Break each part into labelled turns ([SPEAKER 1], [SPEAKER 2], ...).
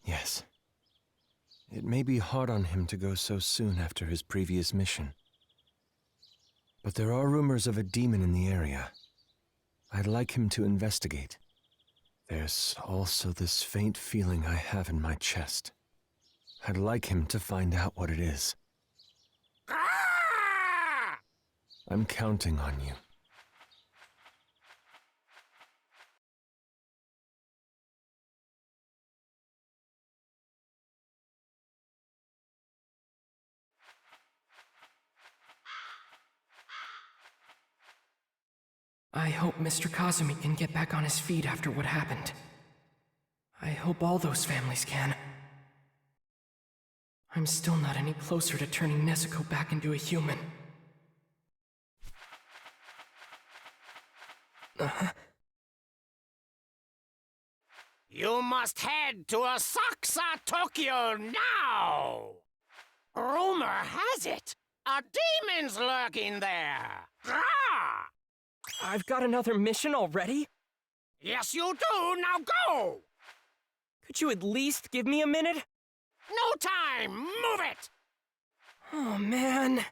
[SPEAKER 1] Yes. It may be hard on him to go so soon after his previous mission. But there are rumors of a demon in the area. I'd like him to investigate. There's also this faint feeling I have in my chest. I'd like him to find out what it is. I'm counting on you.
[SPEAKER 2] I hope Mr. Kazumi can get back on his feet after what happened. I hope all those families can. I'm still not any closer to turning Nezuko back into a human.
[SPEAKER 3] You must head to Asakusa, Tokyo now! Rumor has it, a demon's lurking there! Grah!
[SPEAKER 2] I've got another mission already?
[SPEAKER 3] Yes, you do! Now go!
[SPEAKER 2] Could you at least give me a minute?
[SPEAKER 3] No time! Move it!
[SPEAKER 2] Oh, man.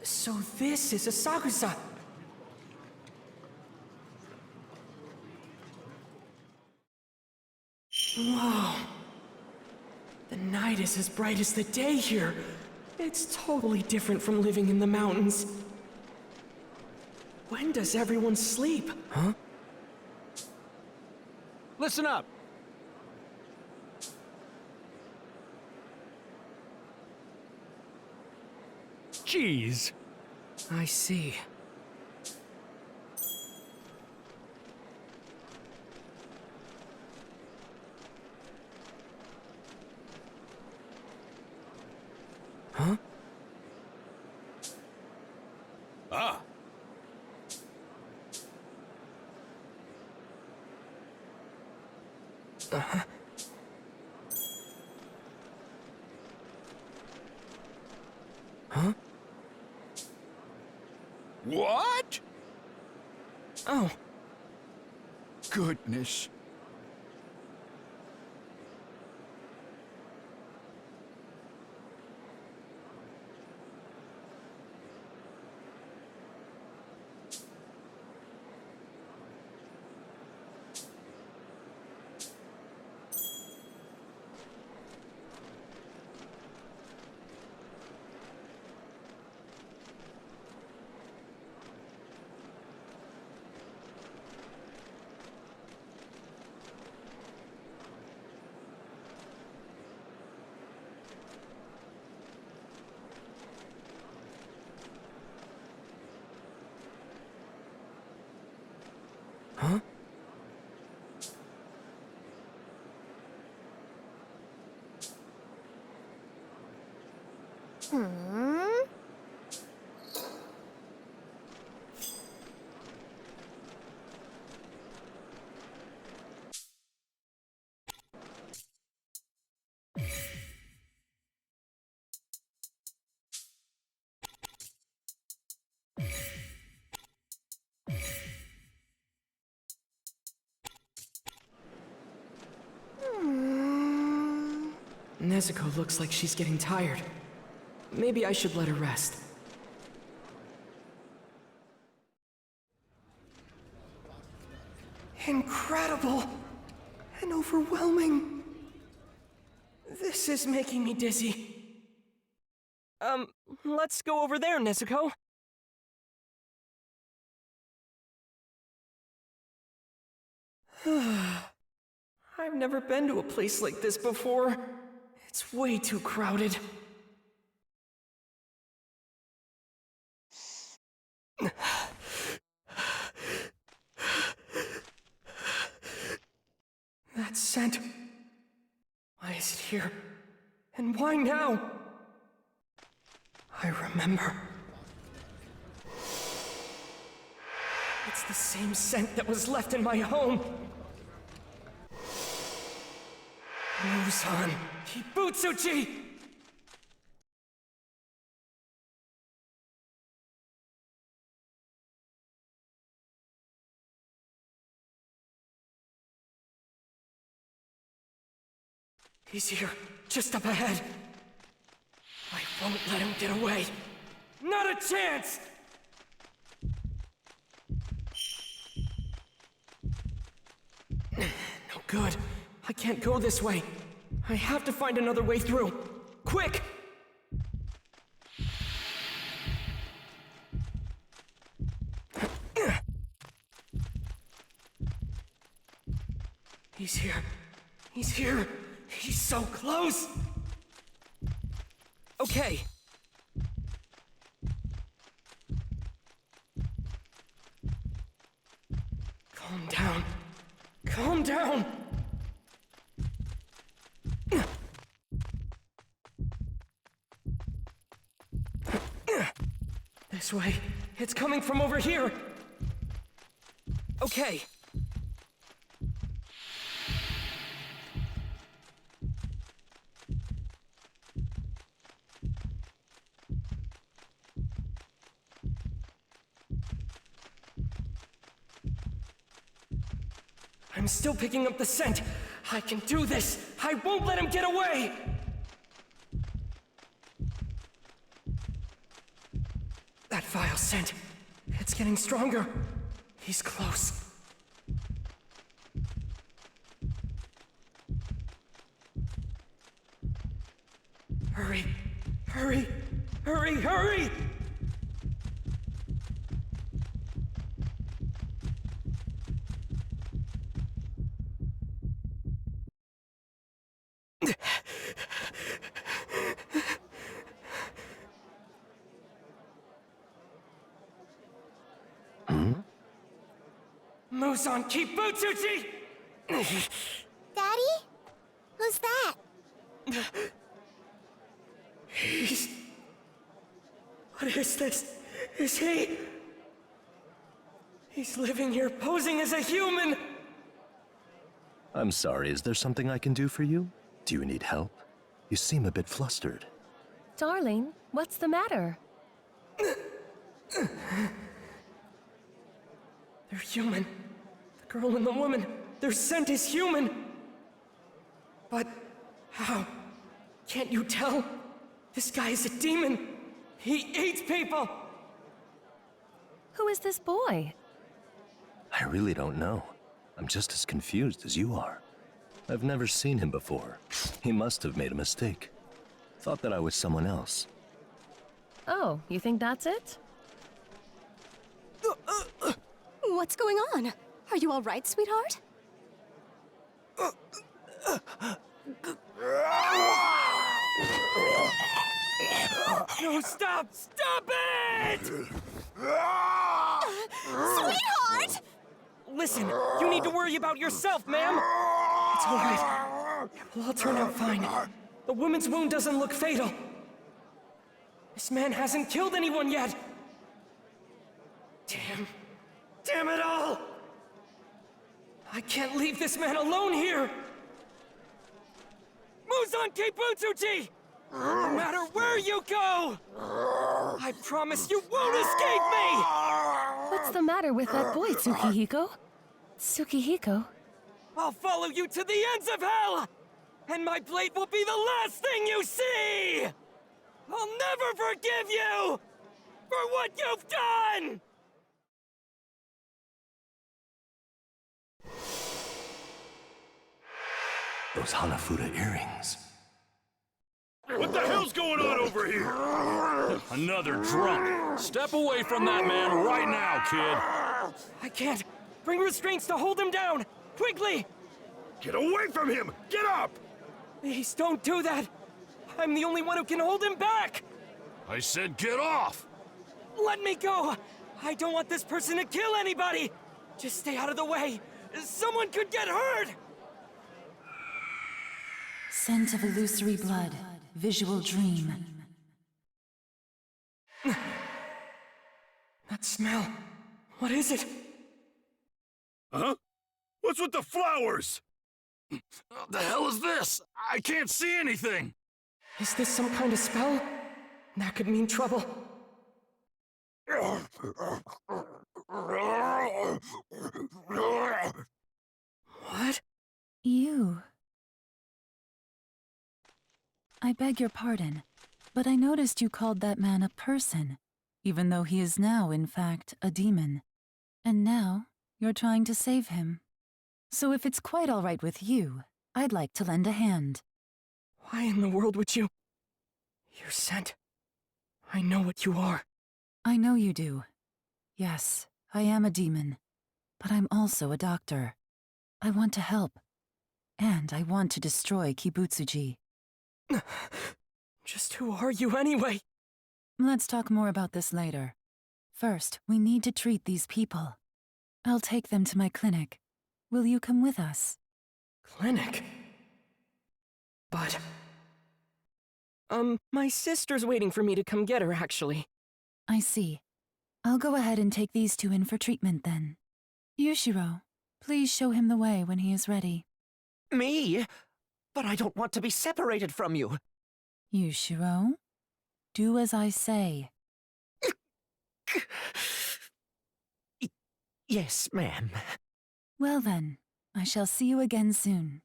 [SPEAKER 2] So this is Asakusa. Whoa. The night is as bright as the day here. It's totally different from living in the mountains. When does everyone sleep? Huh?
[SPEAKER 4] Listen up! Jeez.
[SPEAKER 2] I see. Huh?
[SPEAKER 4] Ah!
[SPEAKER 2] Uh-huh. Huh?
[SPEAKER 4] What?
[SPEAKER 2] Oh.
[SPEAKER 4] Goodness.
[SPEAKER 2] Huh? Nezuko looks like she's getting tired. Maybe I should let her rest. Incredible! And overwhelming! This is making me dizzy. Let's go over there, Nezuko. I've never been to a place like this before. It's way too crowded. That scent. Why is it here? And why now? I remember. It's the same scent that was left in my home. Muzan Kibutsuchi! He's here, just up ahead. I won't let him get away. Not a chance! No good. I can't go this way. I have to find another way through. Quick! He's here. He's here. He's so close. Okay. Calm down. Calm down. This way. It's coming from over here. Okay. I'm still picking up the scent. I can do this. I won't let him get away. That vile scent. It's getting stronger. He's close. Hurry. Hurry. Hurry, hurry! Muzan Kibutsuchi!
[SPEAKER 5] Daddy? Who's that?
[SPEAKER 2] He's... What is this? Is he... He's living here posing as a human!
[SPEAKER 6] I'm sorry, is there something I can do for you? Do you need help? You seem a bit flustered.
[SPEAKER 7] Darling, what's the matter?
[SPEAKER 2] They're human. The girl and the woman, their scent is human. But how? Can't you tell? This guy is a demon. He eats people.
[SPEAKER 7] Who is this boy?
[SPEAKER 6] I really don't know. I'm just as confused as you are. I've never seen him before. He must have made a mistake. Thought that I was someone else.
[SPEAKER 7] Oh, you think that's it?
[SPEAKER 5] What's going on? Are you all right, sweetheart?
[SPEAKER 2] No, stop! Stop it!
[SPEAKER 5] Sweetheart!
[SPEAKER 2] Listen, you need to worry about yourself, ma'am. It's all right. It will all turn out fine. The woman's wound doesn't look fatal. This man hasn't killed anyone yet. Damn. Damn it all! I can't leave this man alone here! Muzan Kibutsuchi! No matter where you go! I promise you won't escape me!
[SPEAKER 7] What's the matter with that boy, Tsukihiko? Tsukihiko?
[SPEAKER 2] I'll follow you to the ends of hell! And my blade will be the last thing you see! I'll never forgive you! For what you've done!
[SPEAKER 6] Those Hanafuda earrings.
[SPEAKER 4] What the hell's going on over here? Another drunk. Step away from that man right now, kid.
[SPEAKER 2] I can't. Bring restraints to hold him down! Quickly!
[SPEAKER 4] Get away from him! Get up!
[SPEAKER 2] Please don't do that! I'm the only one who can hold him back!
[SPEAKER 4] I said get off!
[SPEAKER 2] Let me go! I don't want this person to kill anybody! Just stay out of the way! Someone could get hurt!
[SPEAKER 8] Scent of illusory blood. Visual dream.
[SPEAKER 2] That smell. What is it?
[SPEAKER 4] Huh? What's with the flowers? What the hell is this? I can't see anything!
[SPEAKER 2] Is this some kind of spell? That could mean trouble. What?
[SPEAKER 7] You. I beg your pardon, but I noticed you called that man a person, even though he is now, in fact, a demon. And now, you're trying to save him. So if it's quite all right with you, I'd like to lend a hand.
[SPEAKER 2] Why in the world would you? You're sent. I know what you are.
[SPEAKER 7] I know you do. Yes, I am a demon. But I'm also a doctor. I want to help. And I want to destroy Kibutsuji.
[SPEAKER 2] Just who are you anyway?
[SPEAKER 7] Let's talk more about this later. First, we need to treat these people. I'll take them to my clinic. Will you come with us?
[SPEAKER 2] Clinic? But... my sister's waiting for me to come get her, actually.
[SPEAKER 7] I see. I'll go ahead and take these two in for treatment then. Yushiro, please show him the way when he is ready.
[SPEAKER 8] Me? But I don't want to be separated from you.
[SPEAKER 7] Yushiro, do as I say.
[SPEAKER 8] Yes, ma'am.
[SPEAKER 7] Well then, I shall see you again soon.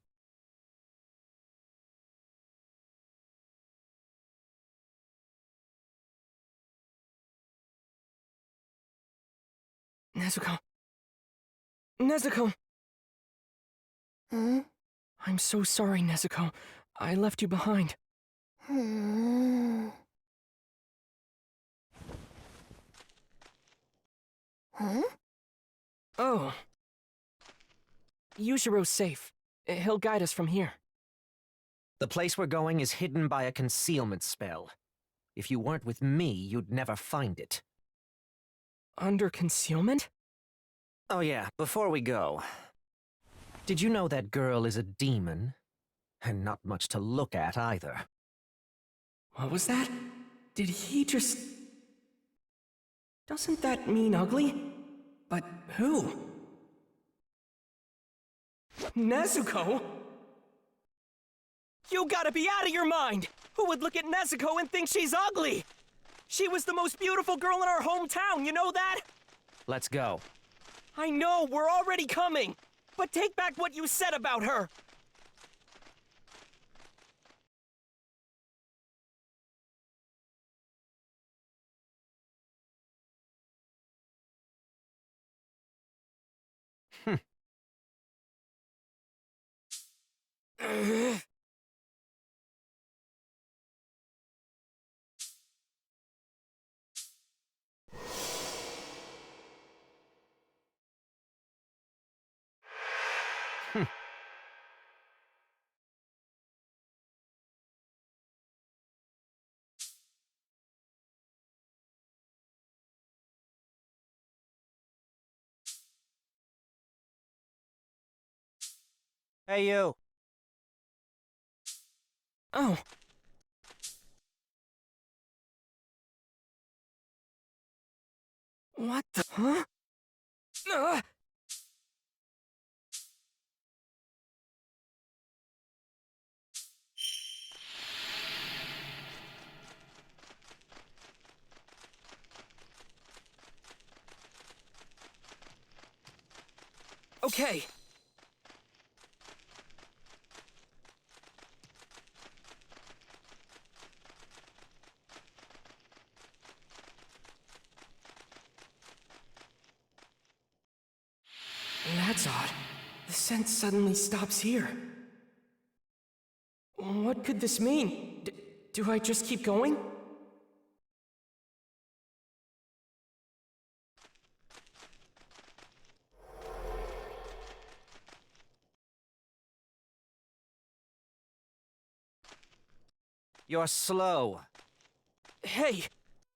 [SPEAKER 2] Nezuko. Nezuko!
[SPEAKER 5] Huh?
[SPEAKER 2] I'm so sorry, Nezuko. I left you behind.
[SPEAKER 5] Huh?
[SPEAKER 2] Oh. Yushiro's safe. He'll guide us from here.
[SPEAKER 8] The place we're going is hidden by a concealment spell. If you weren't with me, you'd never find it.
[SPEAKER 2] Under concealment?
[SPEAKER 8] Oh yeah, before we go. Did you know that girl is a demon? And not much to look at either.
[SPEAKER 2] What was that? Did he just... Doesn't that mean ugly? But who? Nezuko? You gotta be out of your mind! Who would look at Nezuko and think she's ugly? She was the most beautiful girl in our hometown, you know that?
[SPEAKER 8] Let's go.
[SPEAKER 2] I know, we're already coming! But take back what you said about her!
[SPEAKER 8] Hey, you.
[SPEAKER 2] Oh. What the... Huh? Okay. That's odd. The scent suddenly stops here. What could this mean? Do I just keep going?
[SPEAKER 8] You're slow.
[SPEAKER 2] Hey,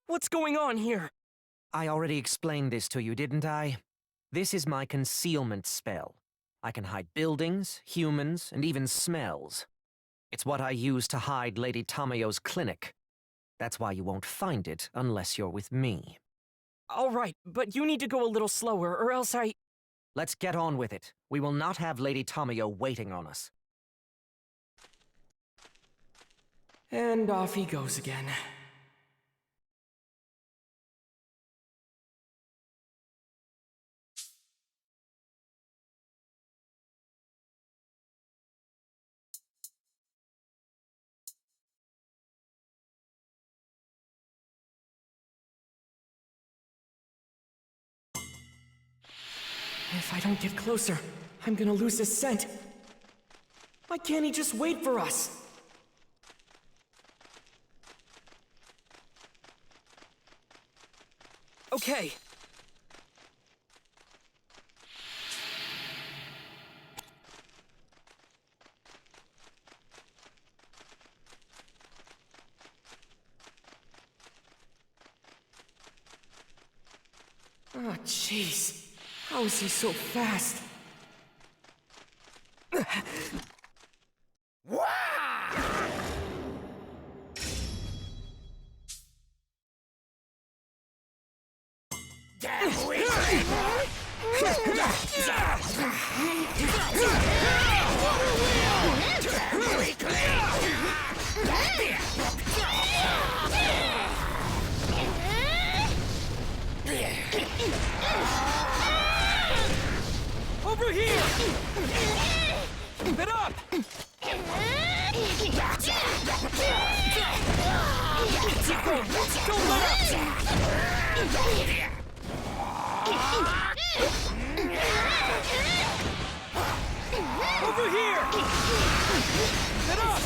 [SPEAKER 2] what's going on here?
[SPEAKER 8] I already explained this to you, didn't I? This is my concealment spell. I can hide buildings, humans, and even smells. It's what I use to hide Lady Tamayo's clinic. That's why you won't find it unless you're with me.
[SPEAKER 2] All right, but you need to go a little slower, or else I...
[SPEAKER 8] Let's get on with it. We will not have Lady Tamayo waiting on us.
[SPEAKER 2] And off he goes again. If I don't get closer, I'm gonna lose his scent. Why can't he just wait for us? Okay. Oh, jeez. How is he so fast? Over here! Keep it up! Keep going! Don't let up! Over here! Keep it up!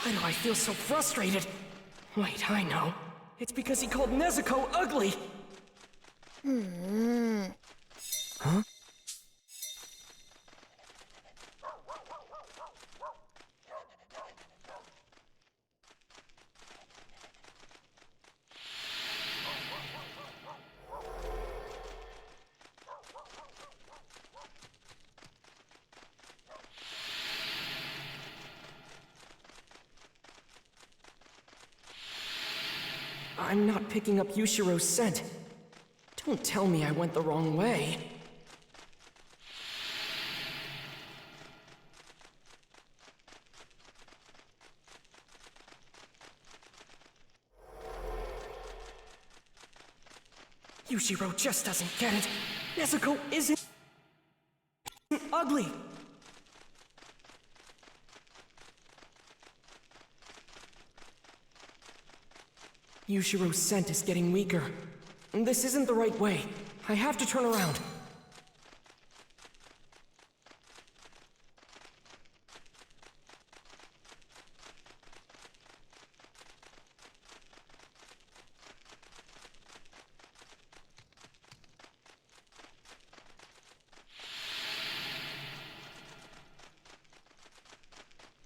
[SPEAKER 2] Why do I feel so frustrated? Wait, I know. It's because he called Nezuko ugly! Huh? I'm not picking up Yushiro's scent. Don't tell me I went the wrong way. Yushiro just doesn't get it. Nezuko isn't ugly. Yushiro's scent is getting weaker. This isn't the right way. I have to turn around.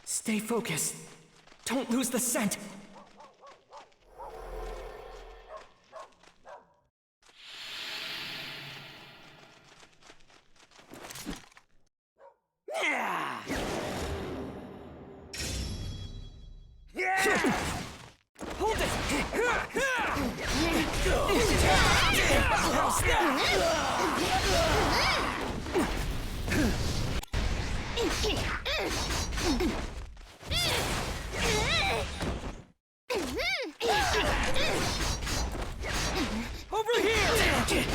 [SPEAKER 2] Stay focused. Don't lose the scent. Hold it! Over here! Keep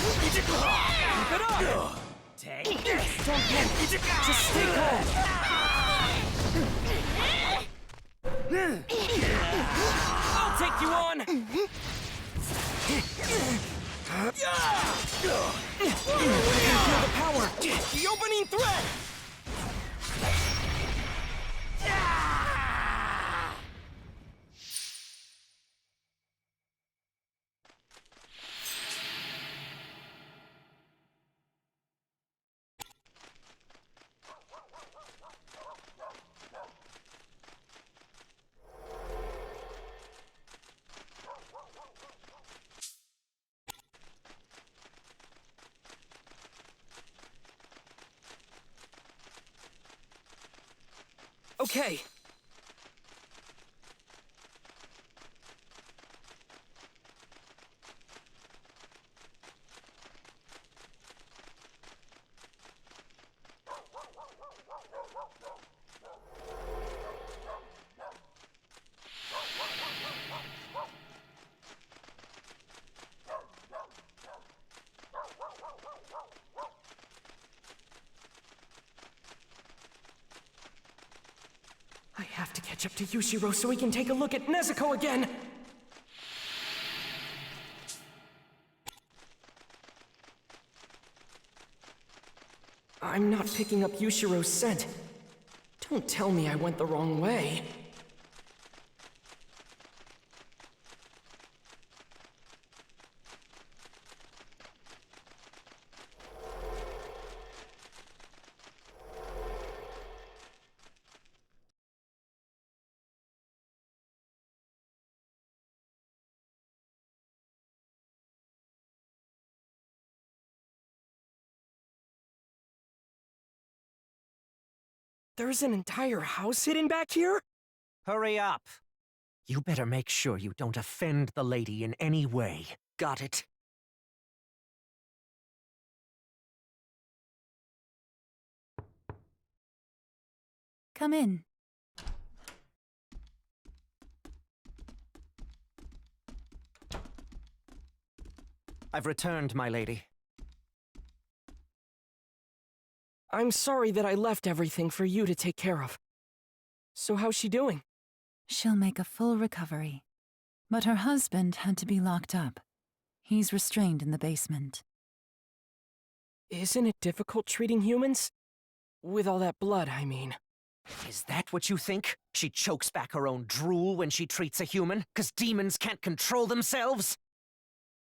[SPEAKER 2] it up! Take this! Don't panic! Just stay calm! I'll take you on! Feel the power! The opening thread! Okay. I have to catch up to Yushiro so he can take a look at Nezuko again! I'm not picking up Yushiro's scent. Don't tell me I went the wrong way. There's an entire house hidden back here?
[SPEAKER 8] Hurry up! You better make sure you don't offend the lady in any way. Got it?
[SPEAKER 7] Come in.
[SPEAKER 8] I've returned, my lady.
[SPEAKER 2] I'm sorry that I left everything for you to take care of. So how's she doing?
[SPEAKER 7] She'll make a full recovery. But her husband had to be locked up. He's restrained in the basement.
[SPEAKER 2] Isn't it difficult treating humans? With all that blood, I mean.
[SPEAKER 8] Is that what you think? She chokes back her own drool when she treats a human? 'Cause demons can't control themselves?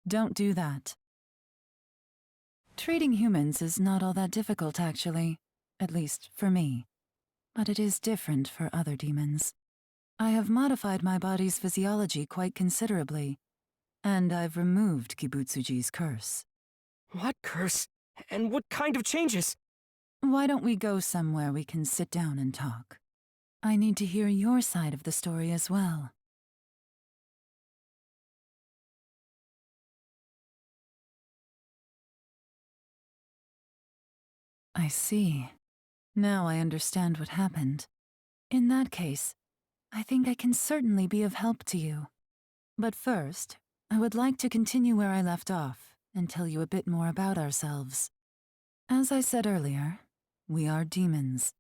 [SPEAKER 7] Don't do that. Treating humans is not all that difficult, actually. At least, for me. But it is different for other demons. I have modified my body's physiology quite considerably. And I've removed Kibutsuji's curse.
[SPEAKER 2] What curse? And what kind of changes?
[SPEAKER 7] Why don't we go somewhere we can sit down and talk? I need to hear your side of the story as well. I see. Now I understand what happened. In that case, I think I can certainly be of help to you. But first, I would like to continue where I left off and tell you a bit more about ourselves. As I said earlier, we are demons.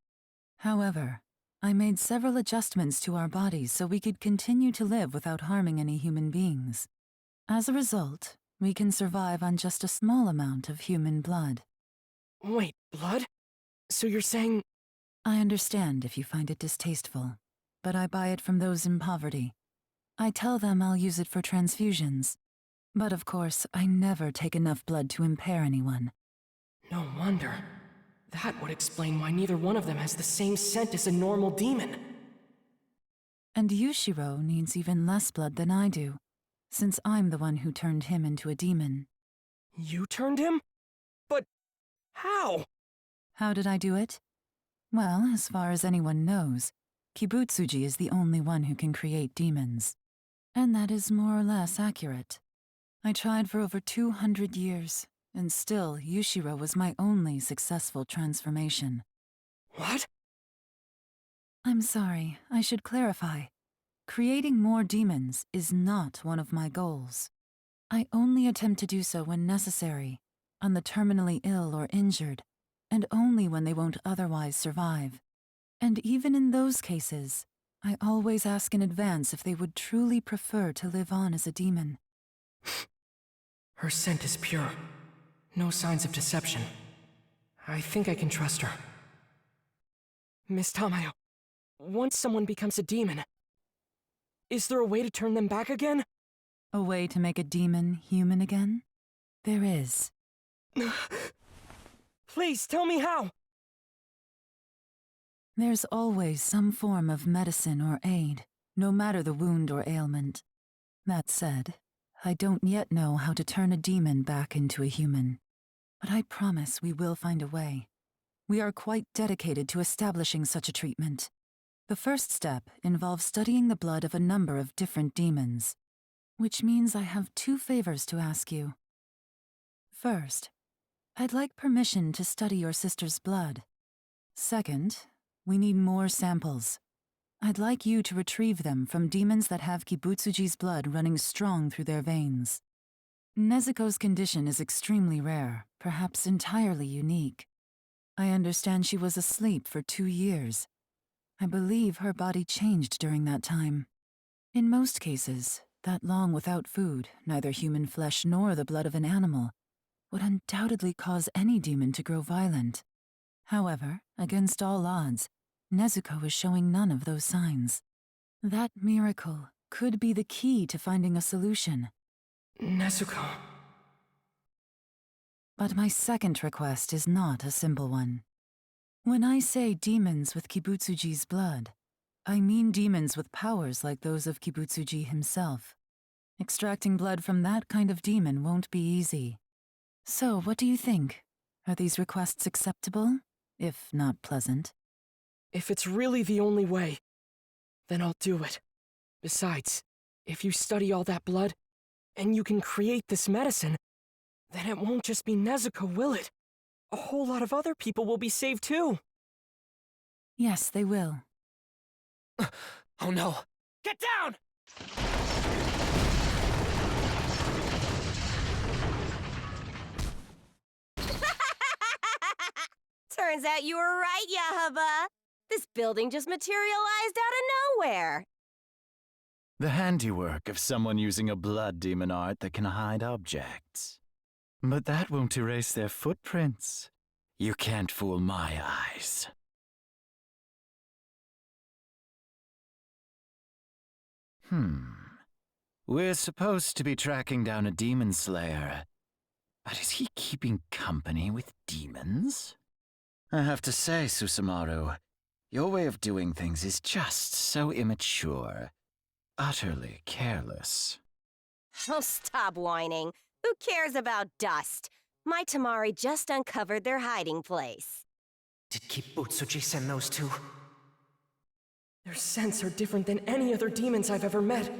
[SPEAKER 7] However, I made several adjustments to our bodies so we could continue to live without harming any human beings. As a result, we can survive on just a small amount of human blood.
[SPEAKER 2] Wait, blood? So you're saying...
[SPEAKER 7] I understand if you find it distasteful, but I buy it from those in poverty. I tell them I'll use it for transfusions. But of course, I never take enough blood to impair anyone.
[SPEAKER 2] No wonder. That would explain why neither one of them has the same scent as a normal demon.
[SPEAKER 7] And Yushiro needs even less blood than I do, since I'm the one who turned him into a demon.
[SPEAKER 2] You turned him? But how?
[SPEAKER 7] How did I do it? Well, as far as anyone knows, Kibutsuji is the only one who can create demons. And that is more or less accurate. I tried for over 200 years, and still Yushiro was my only successful transformation.
[SPEAKER 2] What?
[SPEAKER 7] I'm sorry, I should clarify. Creating more demons is not one of my goals. I only attempt to do so when necessary, on the terminally ill or injured, and only when they won't otherwise survive. And even in those cases, I always ask in advance if they would truly prefer to live on as a demon.
[SPEAKER 2] Her scent is pure. No signs of deception. I think I can trust her. Miss Tamayo, once someone becomes a demon, is there a way to turn them back again?
[SPEAKER 7] A way to make a demon human again? There is.
[SPEAKER 2] Please, tell me how!
[SPEAKER 7] There's always some form of medicine or aid, no matter the wound or ailment. That said, I don't yet know how to turn a demon back into a human. But I promise we will find a way. We are quite dedicated to establishing such a treatment. The first step involves studying the blood of a number of different demons, which means I have 2 favors to ask you. First, I'd like permission to study your sister's blood. Second, we need more samples. I'd like you to retrieve them from demons that have Kibutsuji's blood running strong through their veins. Nezuko's condition is extremely rare, perhaps entirely unique. I understand she was asleep for 2 years. I believe her body changed during that time. In most cases, that long without food, neither human flesh nor the blood of an animal, would undoubtedly cause any demon to grow violent. However, against all odds, Nezuko is showing none of those signs. That miracle could be the key to finding a solution.
[SPEAKER 2] Nezuko.
[SPEAKER 7] But my second request is not a simple one. When I say demons with Kibutsuji's blood, I mean demons with powers like those of Kibutsuji himself. Extracting blood from that kind of demon won't be easy. So, what do you think? Are these requests acceptable, if not pleasant?
[SPEAKER 2] If it's really the only way, then I'll do it. Besides, if you study all that blood, and you can create this medicine, then it won't just be Nezuko, will it? A whole lot of other people will be saved too.
[SPEAKER 7] Yes, they will.
[SPEAKER 2] Oh no.
[SPEAKER 3] Get down!
[SPEAKER 5] Turns out you were right, Yaiba. This building just materialized out of nowhere.
[SPEAKER 9] The handiwork of someone using a blood demon art that can hide objects. But that won't erase their footprints. You can't fool my eyes. We're supposed to be tracking down a demon slayer. But is he keeping company with demons? I have to say, Susumaru, your way of doing things is just so immature. Utterly careless.
[SPEAKER 5] Oh, stop whining. Who cares about dust? My Tamari just uncovered their hiding place.
[SPEAKER 8] Did Kibutsuji send those 2?
[SPEAKER 2] Their scents are different than any other demons I've ever met.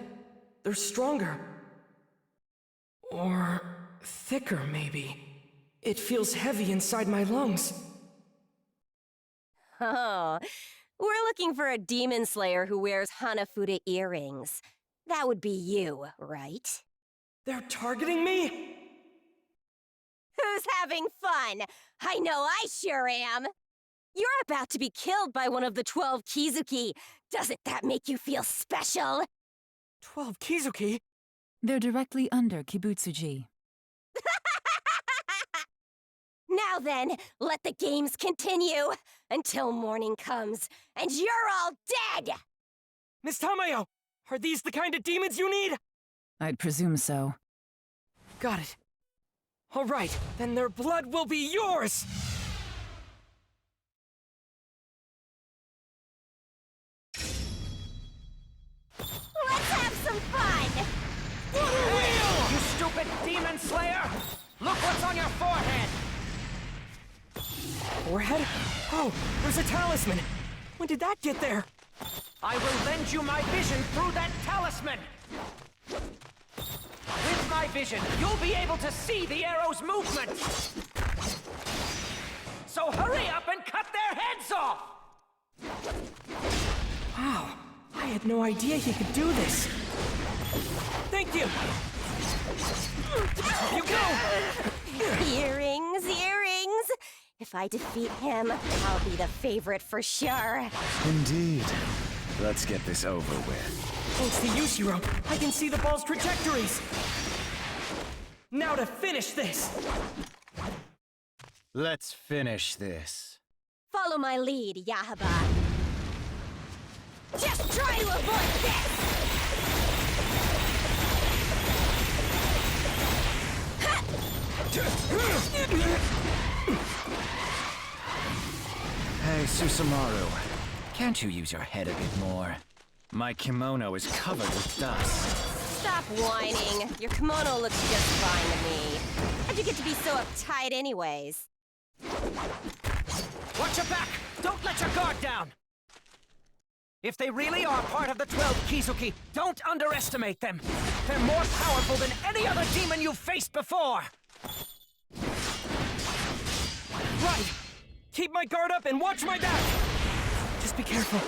[SPEAKER 2] They're stronger. Or thicker, maybe. It feels heavy inside my lungs.
[SPEAKER 5] Oh, we're looking for a demon slayer who wears Hanafuda earrings. That would be you, right?
[SPEAKER 2] They're targeting me?
[SPEAKER 5] Who's having fun? I know I sure am. You're about to be killed by one of the 12 Kizuki. Doesn't that make you feel special?
[SPEAKER 2] 12 Kizuki?
[SPEAKER 7] They're directly under Kibutsuji.
[SPEAKER 5] Now then, let the games continue until morning comes and you're all dead!
[SPEAKER 2] Miss Tamayo, are these the kind of demons you need?
[SPEAKER 7] I'd presume so.
[SPEAKER 2] Got it. All right, then their blood will be yours!
[SPEAKER 5] Let's have some fun!
[SPEAKER 3] Hey, you stupid demon slayer! Look what's on your forehead!
[SPEAKER 2] Forehead? Oh, there's a talisman! When did that get there?
[SPEAKER 3] I will lend you my vision through that talisman! With my vision, you'll be able to see the arrow's movement! So hurry up and cut their heads off!
[SPEAKER 2] Wow, I had no idea he could do this. Thank you! You go!
[SPEAKER 5] Earrings, earrings! If I defeat him, I'll be the favorite for sure.
[SPEAKER 9] Indeed. Let's get this over with.
[SPEAKER 2] Thanks to Yushiro, I can see the ball's trajectories! Now to finish this!
[SPEAKER 9] Let's finish this.
[SPEAKER 5] Follow my lead, Yaiba. Just try to avoid this!
[SPEAKER 9] Hey, Susumaru. Can't you use your head a bit more? My kimono is covered with dust.
[SPEAKER 5] Stop whining. Your kimono looks just fine to me. How'd you get to be so uptight anyways?
[SPEAKER 3] Watch your back! Don't let your guard down! If they really are part of the 12 Kizuki, don't underestimate them. They're more powerful than any other demon you've faced before.
[SPEAKER 2] Right! Keep my guard up and watch my back! Just be careful.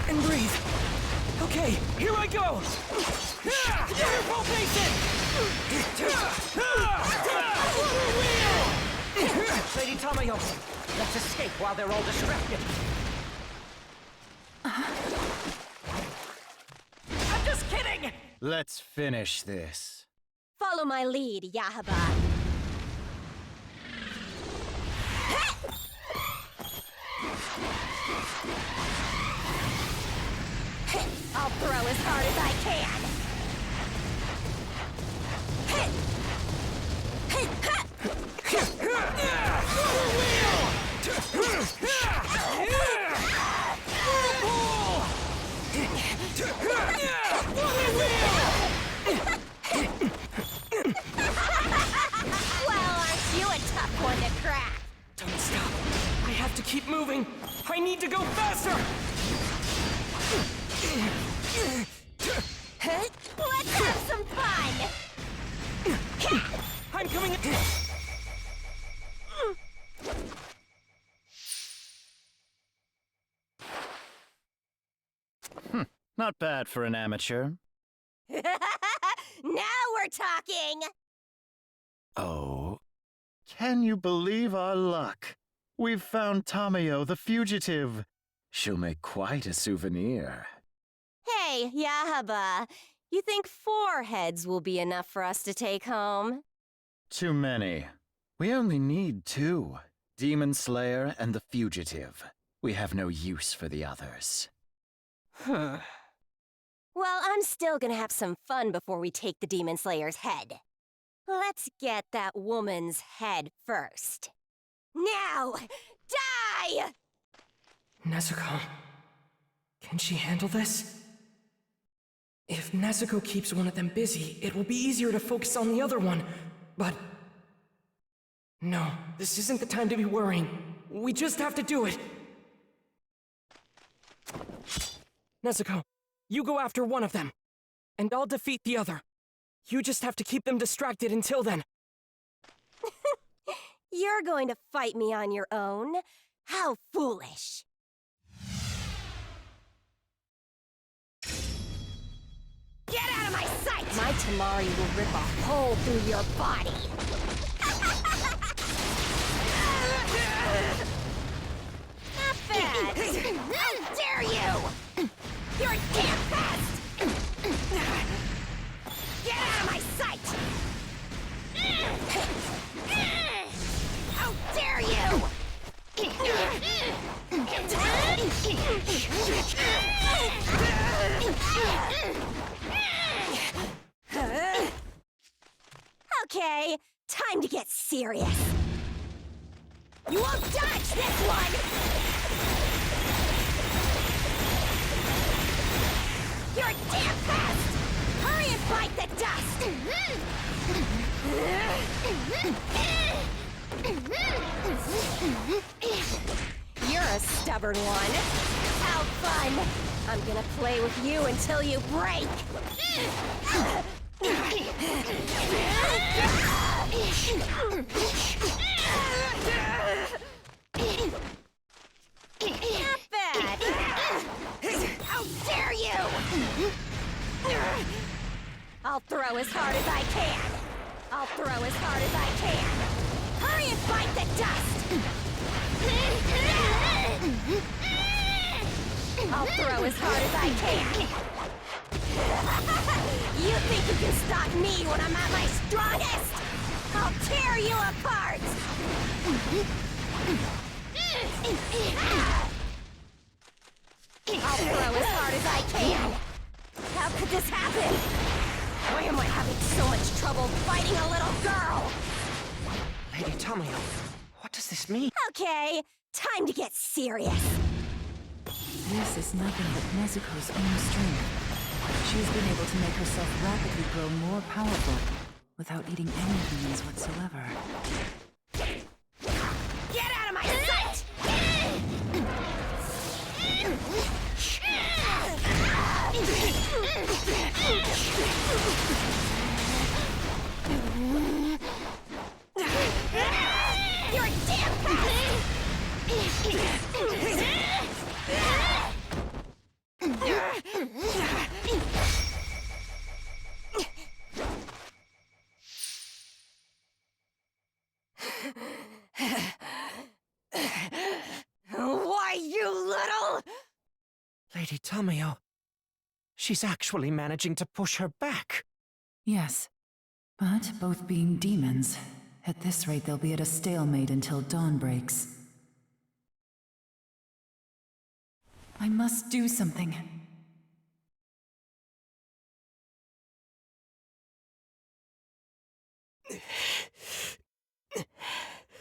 [SPEAKER 2] And breathe. Okay, here I go! Waterfall Basin!
[SPEAKER 3] Lady Tamayo, let's escape while they're all distracted. I'm just kidding!
[SPEAKER 9] Let's finish this.
[SPEAKER 5] Follow my lead, Yaiba. I'll throw as hard as I can. Well, aren't you a tough one to crack?
[SPEAKER 2] Don't stop. I have to keep moving. I need to go faster!
[SPEAKER 5] Let's have some fun!
[SPEAKER 2] I'm coming.
[SPEAKER 9] Not bad for an amateur.
[SPEAKER 5] Now we're talking!
[SPEAKER 9] Oh. Can you believe our luck? We've found Tamayo the fugitive. She'll make quite a souvenir.
[SPEAKER 5] Hey, Yaiba, you think 4 heads will be enough for us to take home?
[SPEAKER 9] Too many. We only need 2. Demon Slayer and the fugitive. We have no use for the others.
[SPEAKER 5] Well, I'm still gonna have some fun before we take the Demon Slayer's head. Let's get that woman's head first. Now! Die!
[SPEAKER 2] Nezuko. Can she handle this? If Nezuko keeps one of them busy, it will be easier to focus on the other one. But... no, this isn't the time to be worrying. We just have to do it. Nezuko, you go after one of them, and I'll defeat the other. You just have to keep them distracted until then.
[SPEAKER 5] You're going to fight me on your own? How foolish! Get out of my sight! My Tamari will rip a hole through your body! Not bad! How dare you! You're a damn pest! Get out of my sight! How dare you! Okay, time to get serious. You won't dodge this one! You're a damn pest! Hurry and bite the dust! You're a stubborn one. How fun! I'm gonna play with you until you break! Not bad! How dare you! I'll throw as hard as I can! I'll throw as hard as I can! Hurry and bite the dust! I'll throw as hard as I can! You think you can stop me when I'm at my strongest? I'll tear you apart! I'll throw as hard as I can! How could this happen? Why am I having so much trouble fighting a little girl?
[SPEAKER 3] Lady Tamayo, what does this mean?
[SPEAKER 5] Okay, time to get serious.
[SPEAKER 7] This is nothing but Nezuko's own strength. She has been able to make herself rapidly grow more powerful without eating any humans whatsoever.
[SPEAKER 5] Get out of my sight!
[SPEAKER 8] Lady Tamio. She's actually managing to push her back.
[SPEAKER 7] Yes. But both being demons, at this rate they'll be at a stalemate until dawn breaks. I must do something.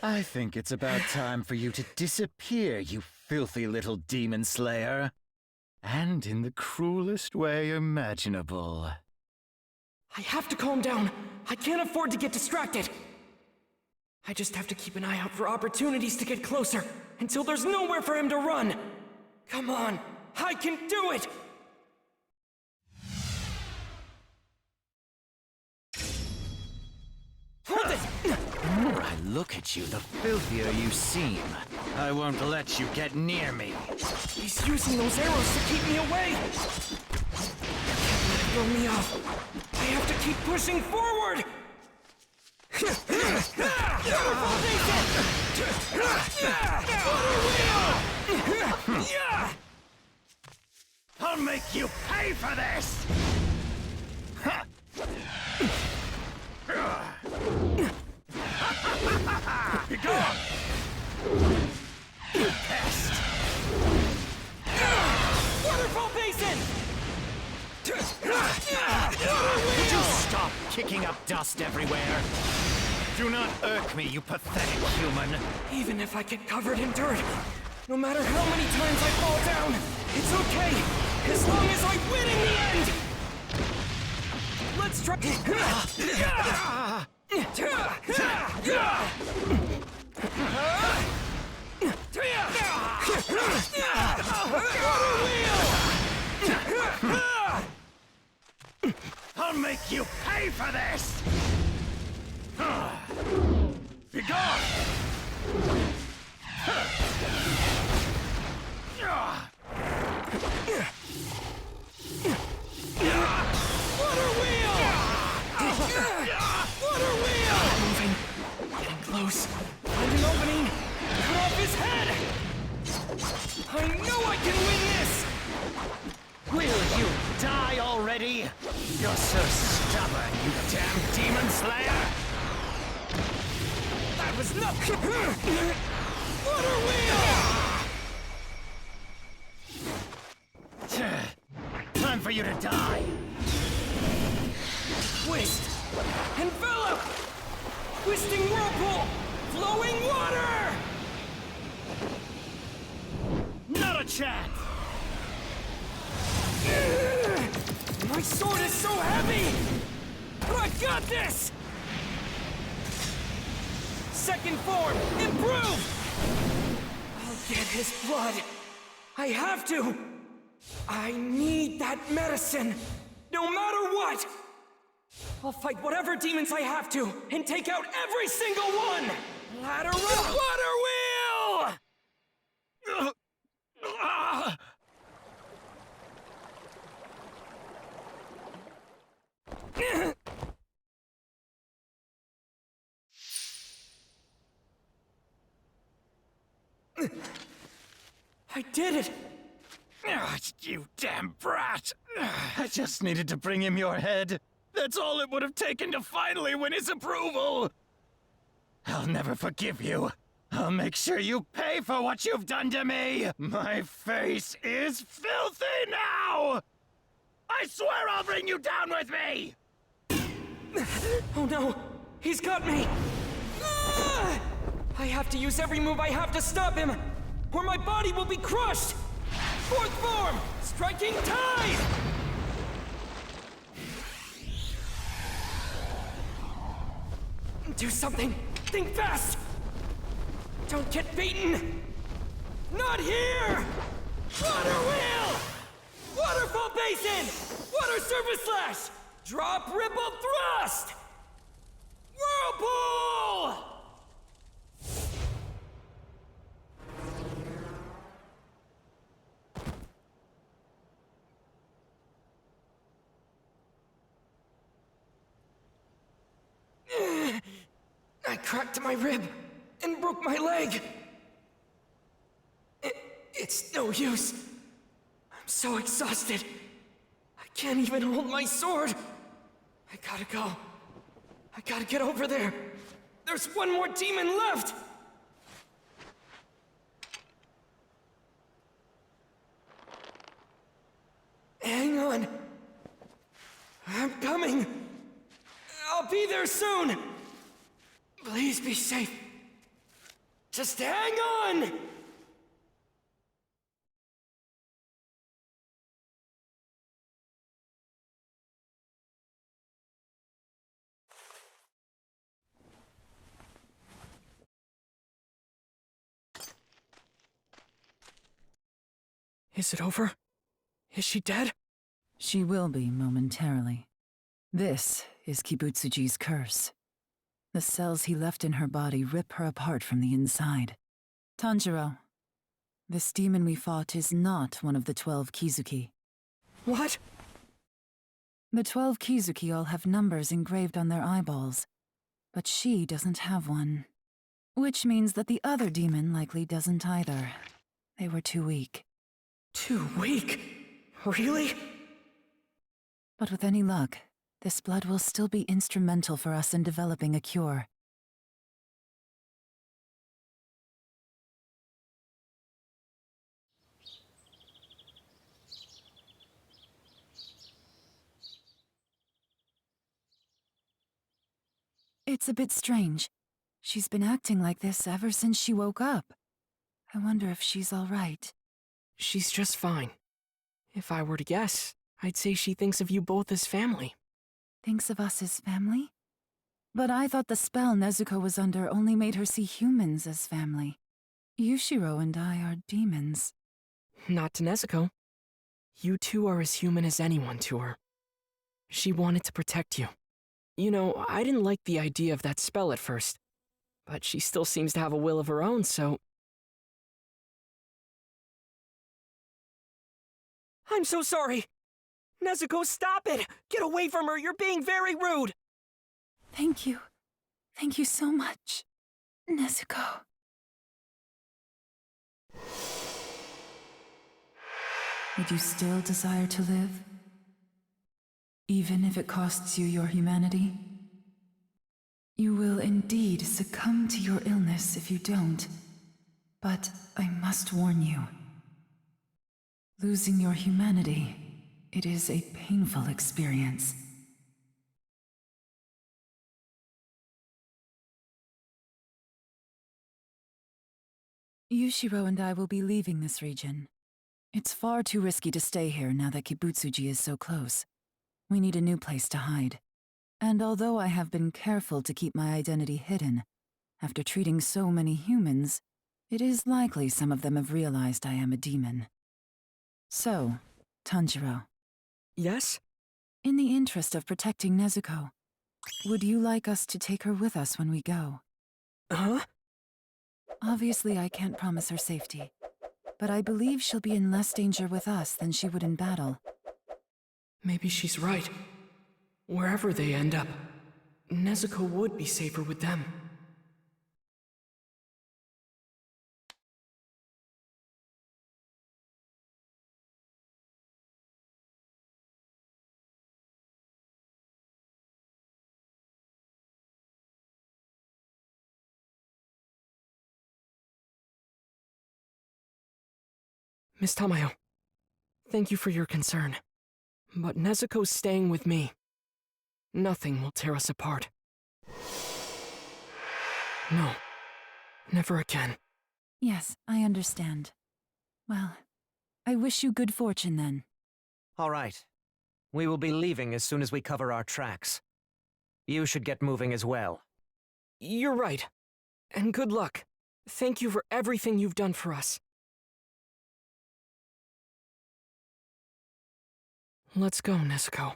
[SPEAKER 9] I think it's about time for you to disappear, you filthy little demon slayer. And in the cruelest way imaginable.
[SPEAKER 2] I have to calm down. I can't afford to get distracted. I just have to keep an eye out for opportunities to get closer, until there's nowhere for him to run. Come on, I can do it! Hold it!
[SPEAKER 9] The more I look at you, the filthier you seem. I won't let you get near me.
[SPEAKER 2] He's using those arrows to keep me away! Can't let it throw me off. I have to keep pushing forward!
[SPEAKER 9] I'll make you pay for this! Be gone! You pest!
[SPEAKER 2] Waterfall basin!
[SPEAKER 9] Would you stop kicking up dust everywhere? Do not irk me, you pathetic human.
[SPEAKER 2] Even if I get covered in dirt, no matter how many times I fall down, it's okay, as long as I win in the end! Let's try...
[SPEAKER 9] I'll make you pay for this! Be gone!
[SPEAKER 2] Water wheel! Water wheel! Moving. Getting close. Find an opening. Cut off his head! I know I can win this!
[SPEAKER 9] Will you die already? You're so stubborn, you damn demon slayer!
[SPEAKER 2] That was nothing! Water wheel!
[SPEAKER 9] Time for you to die!
[SPEAKER 2] Twist! Envelop! Twisting whirlpool! Flowing water!
[SPEAKER 9] Not a chance!
[SPEAKER 2] My sword is so heavy! But I got this! Second form! Improve! I'll get his blood! I have to! I need that medicine! No matter what! I'll fight whatever demons I have to, and take out every single one! Lateral water wheel! I did it!
[SPEAKER 9] You damn brat! I just needed to bring him your head. That's all it would have taken to finally win his approval! I'll never forgive you. I'll make sure you pay for what you've done to me! My face is filthy now! I swear I'll bring you down with me!
[SPEAKER 2] Oh no! He's got me! Ah! I have to use every move I have to stop him, or my body will be crushed! Fourth form! Striking tide! Do something! Think fast! Don't get beaten! Not here! Water wheel! Waterfall basin! Water surface slash! Drop ripple thrust! Whirlpool! I cracked my rib and broke my leg. It's no use. so exhausted. I can't even hold my sword. I gotta go. I gotta get over there. There's one more demon left! Hang on. I'm coming. I'll be there soon. Please be safe. Just hang on! Is it over? Is she dead?
[SPEAKER 7] She will be momentarily. This is Kibutsuji's curse. The cells he left in her body rip her apart from the inside. Tanjiro, this demon we fought is not one of the 12 Kizuki.
[SPEAKER 2] What?
[SPEAKER 7] The 12 Kizuki all have numbers engraved on their eyeballs, but she doesn't have one. Which means that the other demon likely doesn't either. They were too weak.
[SPEAKER 2] Too weak? Really?
[SPEAKER 7] But with any luck, this blood will still be instrumental for us in developing a cure. It's a bit strange. She's been acting like this ever since she woke up. I wonder if she's all right.
[SPEAKER 2] She's just fine. If I were to guess, I'd say she thinks of you both as family.
[SPEAKER 7] Thinks of us as family? But I thought the spell Nezuko was under only made her see humans as family. Yushiro and I are demons.
[SPEAKER 2] Not to Nezuko. You two are as human as anyone to her. She wanted to protect you. You know, I didn't like the idea of that spell at first, but she still seems to have a will of her own, so... I'm so sorry! Nezuko, stop it! Get away from her! You're being very rude!
[SPEAKER 7] Thank you. Thank you so much, Nezuko. Would you still desire to live? Even if it costs you your humanity? You will indeed succumb to your illness if you don't. But I must warn you. Losing your humanity, it is a painful experience. Yushiro and I will be leaving this region. It's far too risky to stay here now that Kibutsuji is so close. We need a new place to hide. And although I have been careful to keep my identity hidden, after treating so many humans, it is likely some of them have realized I am a demon. So, Tanjiro.
[SPEAKER 2] Yes?
[SPEAKER 7] In the interest of protecting Nezuko, would you like us to take her with us when we go?
[SPEAKER 2] Huh?
[SPEAKER 7] Obviously, I can't promise her safety, but I believe she'll be in less danger with us than she would in battle.
[SPEAKER 2] Maybe she's right. Wherever they end up, Nezuko would be safer with them. Miss Tamayo, thank you for your concern. But Nezuko's staying with me. Nothing will tear us apart. No, never again.
[SPEAKER 7] Yes, I understand. Well, I wish you good fortune then.
[SPEAKER 8] All right. We will be leaving as soon as we cover our tracks. You should get moving as well.
[SPEAKER 2] You're right. And good luck. Thank you for everything you've done for us. Let's go, Nezuko.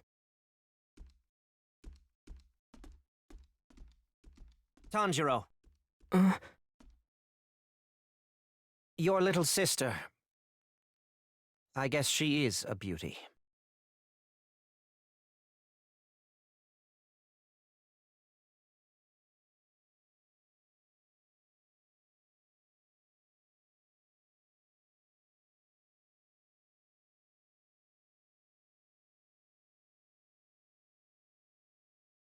[SPEAKER 8] Tanjiro.
[SPEAKER 2] Uh?
[SPEAKER 8] Your little sister. I guess she is a beauty.